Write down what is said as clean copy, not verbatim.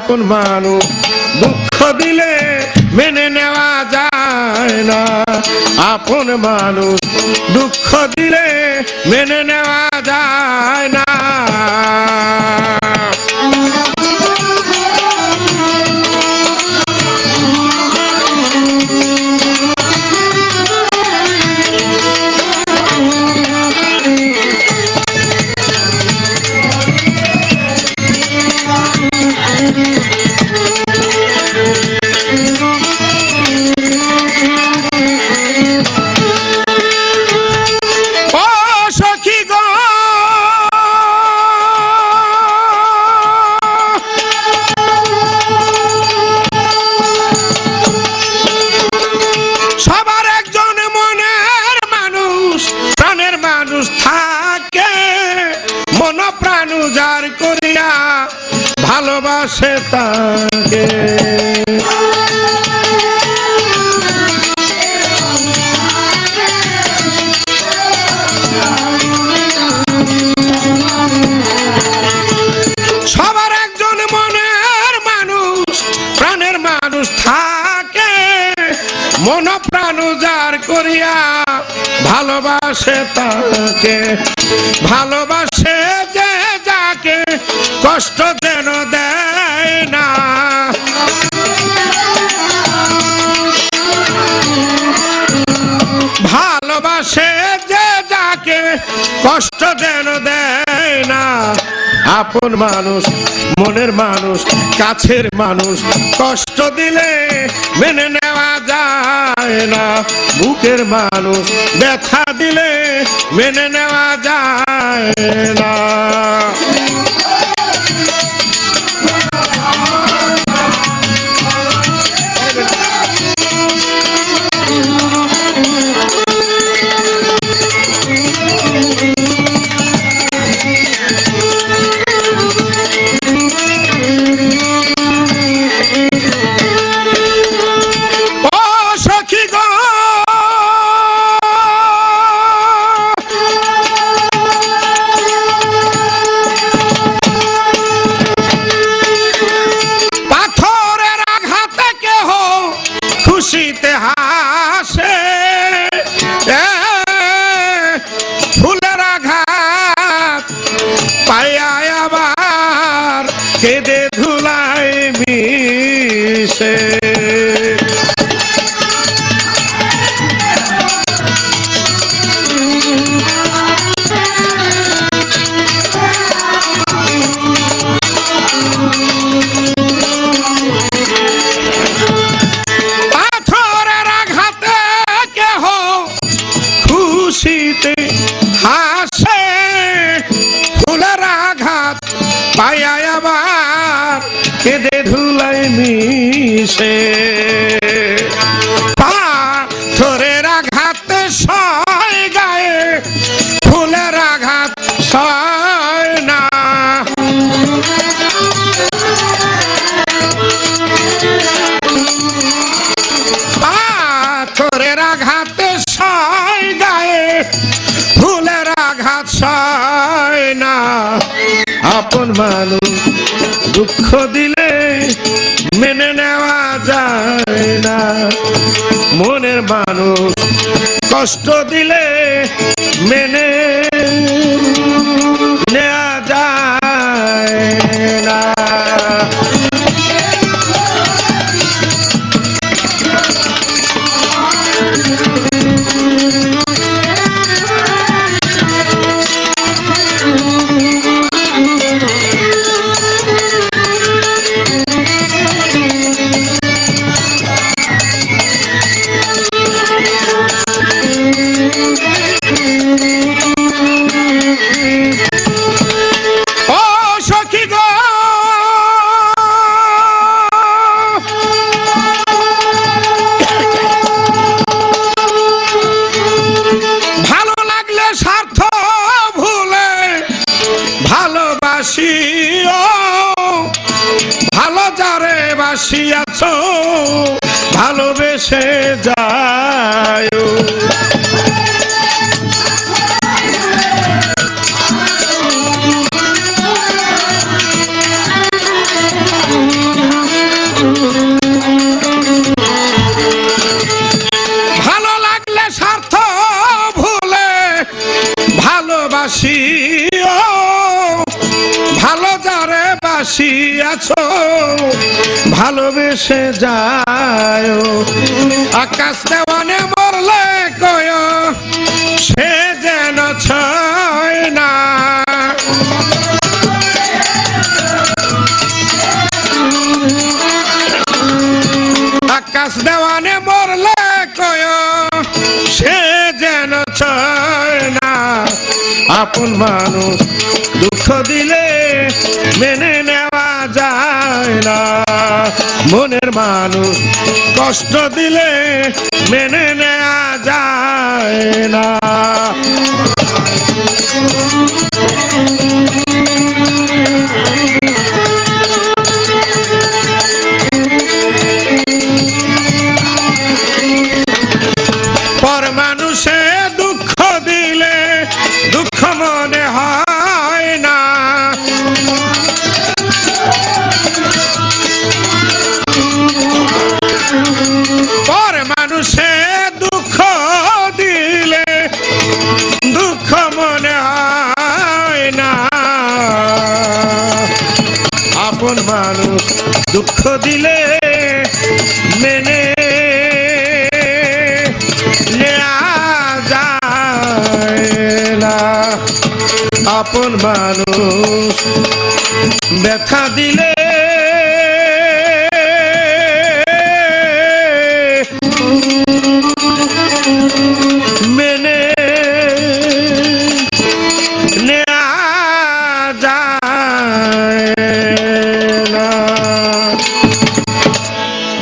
আপন মানুষ দুঃখ দিলে মেনে নেওয়া যায় না, আপন মানুষ দুঃখ দিলে মেনে নেওয়া যায় না। উজাড় করিয়া ভালোবাসে তাকে, সবার একজন মনের মানুষ প্রাণের মানুষ থাকে, মন প্রাণ উজাড় করিয়া ভালোবাসে তাকে, ভালোবাসে যে যাকে কষ্ট যেন দেয় না, ভালোবাসে যে যাকে কষ্ট যেন দেয় না। আপন মানুষ মনের মানুষ কাছের মানুষ কষ্ট দিলে মেনে নেওয়া যায় না, বুকের মানুষ ব্যথা দিলে মেনে নেওয়া যায় না। খুশিতে হাসে ফুলের আঘাত পাইয়া আবার কেঁদে ধুলায় মিশে, খুশিতে হাসে ফুলের আঘাত পাইয়া আবার কেঁদে ধুলায় মিশে, পাথরের আঘাতে সয় গায়ে ফুলের আঘাত সয় না, পাথরের আঘাতে সয় গায়ে ফুলের আঘাত সয় না। আপন মানুষ দুঃখ দিলে মেনে নেওয়া যায় না, মনের মানুষ কষ্ট দিলে মেনে নেওয়া যায় না। ভালো যারে বাসিয়াছ ভালোবেসে যায়, ভালোবেসে যায় আকাশ দেওয়ানে মরলে কয় সে যেন ছয় না আকাশ দেওয়ানে মরলে কয় সে যেন ছয় না আপন মানুষ দুঃখ দিলে মেনে নেওয়া যায় না মনের মানুষ কষ্ট দিলে মেনে নেওয়া যায় না পর মানুষে দুঃখ দিলে দুঃখ মনে হয় না পর মানুষে দুঃখ দিলে দুঃখ মনে হয় না আপন মানুষ দুঃখ দিলে মেনে আপন মানুষ ব্যথা দিলে